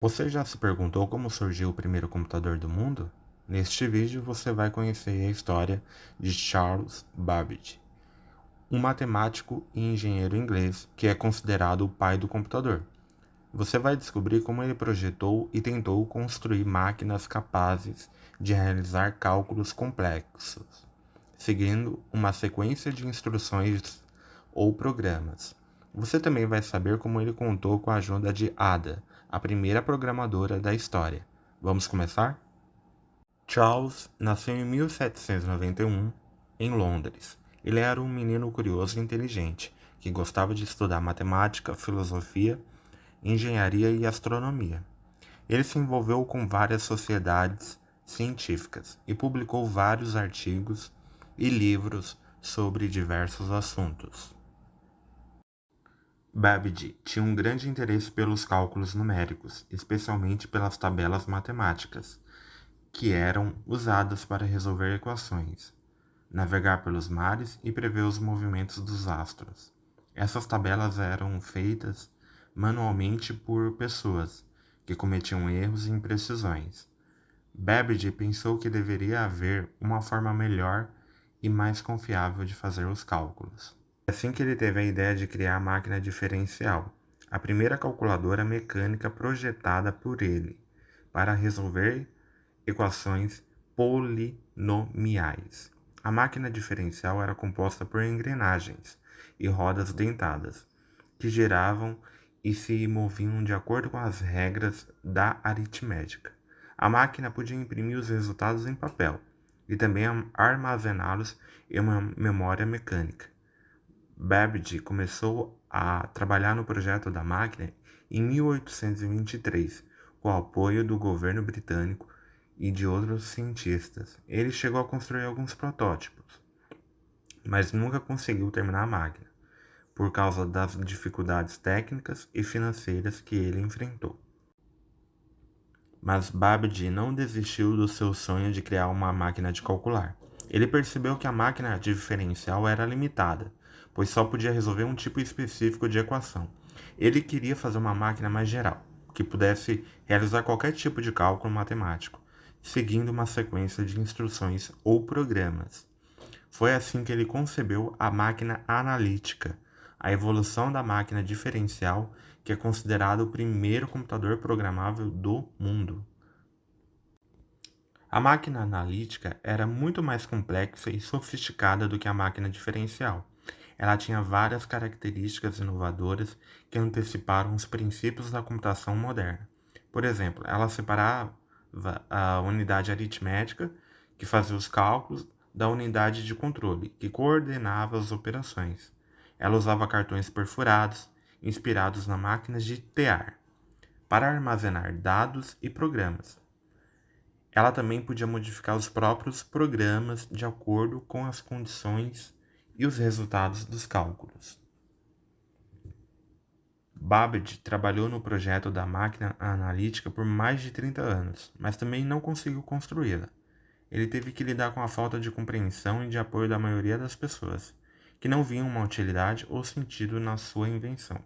Você já se perguntou como surgiu o primeiro computador do mundo? Neste vídeo você vai conhecer a história de Charles Babbage, um matemático e engenheiro inglês que é considerado o pai do computador. Você vai descobrir como ele projetou e tentou construir máquinas capazes de realizar cálculos complexos, seguindo uma sequência de instruções ou programas. Você também vai saber como ele contou com a ajuda de Ada, a primeira programadora da história. Vamos começar? Charles nasceu em 1791, em Londres. Ele era um menino curioso e inteligente, que gostava de estudar matemática, filosofia, engenharia e astronomia. Ele se envolveu com várias sociedades científicas e publicou vários artigos e livros sobre diversos assuntos. Babbage tinha um grande interesse pelos cálculos numéricos, especialmente pelas tabelas matemáticas, que eram usadas para resolver equações, navegar pelos mares e prever os movimentos dos astros. Essas tabelas eram feitas manualmente por pessoas que cometiam erros e imprecisões. Babbage pensou que deveria haver uma forma melhor e mais confiável de fazer os cálculos. É assim que ele teve a ideia de criar a máquina diferencial, a primeira calculadora mecânica projetada por ele para resolver equações polinomiais. A máquina diferencial era composta por engrenagens e rodas dentadas, que giravam e se moviam de acordo com as regras da aritmética. A máquina podia imprimir os resultados em papel e também armazená-los em uma memória mecânica. Babbage começou a trabalhar no projeto da máquina em 1823, com o apoio do governo britânico e de outros cientistas. Ele chegou a construir alguns protótipos, mas nunca conseguiu terminar a máquina, por causa das dificuldades técnicas e financeiras que ele enfrentou. Mas Babbage não desistiu do seu sonho de criar uma máquina de calcular. Ele percebeu que a máquina diferencial era limitada, pois só podia resolver um tipo específico de equação. Ele queria fazer uma máquina mais geral, que pudesse realizar qualquer tipo de cálculo matemático, seguindo uma sequência de instruções ou programas. Foi assim que ele concebeu a máquina analítica, a evolução da máquina diferencial, que é considerado o primeiro computador programável do mundo. A máquina analítica era muito mais complexa e sofisticada do que a máquina diferencial. Ela tinha várias características inovadoras que anteciparam os princípios da computação moderna. Por exemplo, ela separava a unidade aritmética, que fazia os cálculos, da unidade de controle, que coordenava as operações. Ela usava cartões perfurados, inspirados na máquinas de tear, para armazenar dados e programas. Ela também podia modificar os próprios programas de acordo com as condições e os resultados dos cálculos. Babbage trabalhou no projeto da máquina analítica por mais de 30 anos, mas também não conseguiu construí-la. Ele teve que lidar com a falta de compreensão e de apoio da maioria das pessoas, que não viam uma utilidade ou sentido na sua invenção.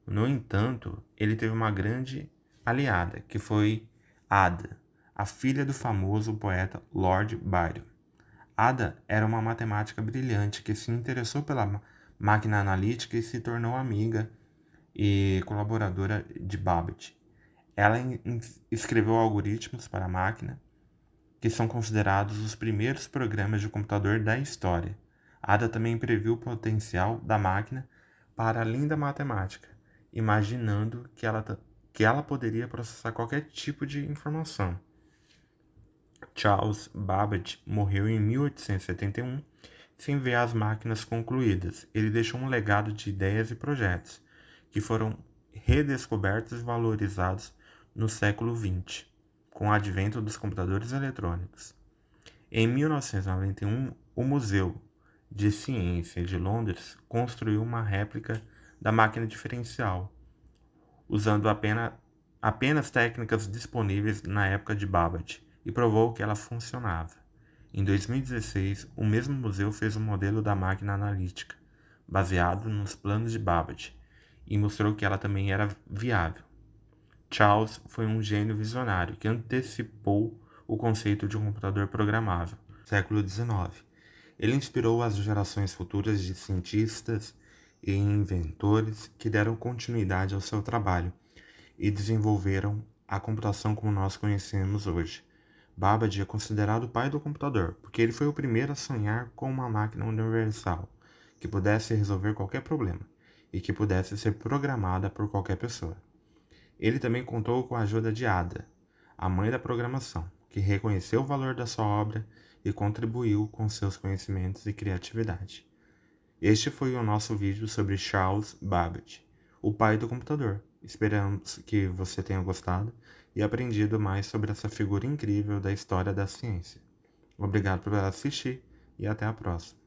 No entanto, ele teve uma grande aliada, que foi Ada, a filha do famoso poeta Lord Byron. Ada era uma matemática brilhante que se interessou pela máquina analítica e se tornou amiga e colaboradora de Babbage. Ela escreveu algoritmos para a máquina, que são considerados os primeiros programas de computador da história. Ada também previu o potencial da máquina para além da matemática, imaginando que ela poderia processar qualquer tipo de informação. Charles Babbage morreu em 1871 sem ver as máquinas concluídas. Ele deixou um legado de ideias e projetos que foram redescobertos e valorizados no século XX, com o advento dos computadores eletrônicos. Em 1991, o Museu de Ciência de Londres construiu uma réplica da máquina diferencial, usando apenas técnicas disponíveis na época de Babbage, e provou que ela funcionava. Em 2016, o mesmo museu fez um modelo da máquina analítica, baseado nos planos de Babbage, e mostrou que ela também era viável. Charles foi um gênio visionário que antecipou o conceito de um computador programável, no século XIX. Ele inspirou as gerações futuras de cientistas e inventores que deram continuidade ao seu trabalho e desenvolveram a computação como nós conhecemos hoje. Babbage é considerado o pai do computador, porque ele foi o primeiro a sonhar com uma máquina universal, que pudesse resolver qualquer problema e que pudesse ser programada por qualquer pessoa. Ele também contou com a ajuda de Ada, a mãe da programação, que reconheceu o valor da sua obra e contribuiu com seus conhecimentos e criatividade. Este foi o nosso vídeo sobre Charles Babbage, o pai do computador. Esperamos que você tenha gostado e aprendido mais sobre essa figura incrível da história da ciência. Obrigado por assistir e até a próxima.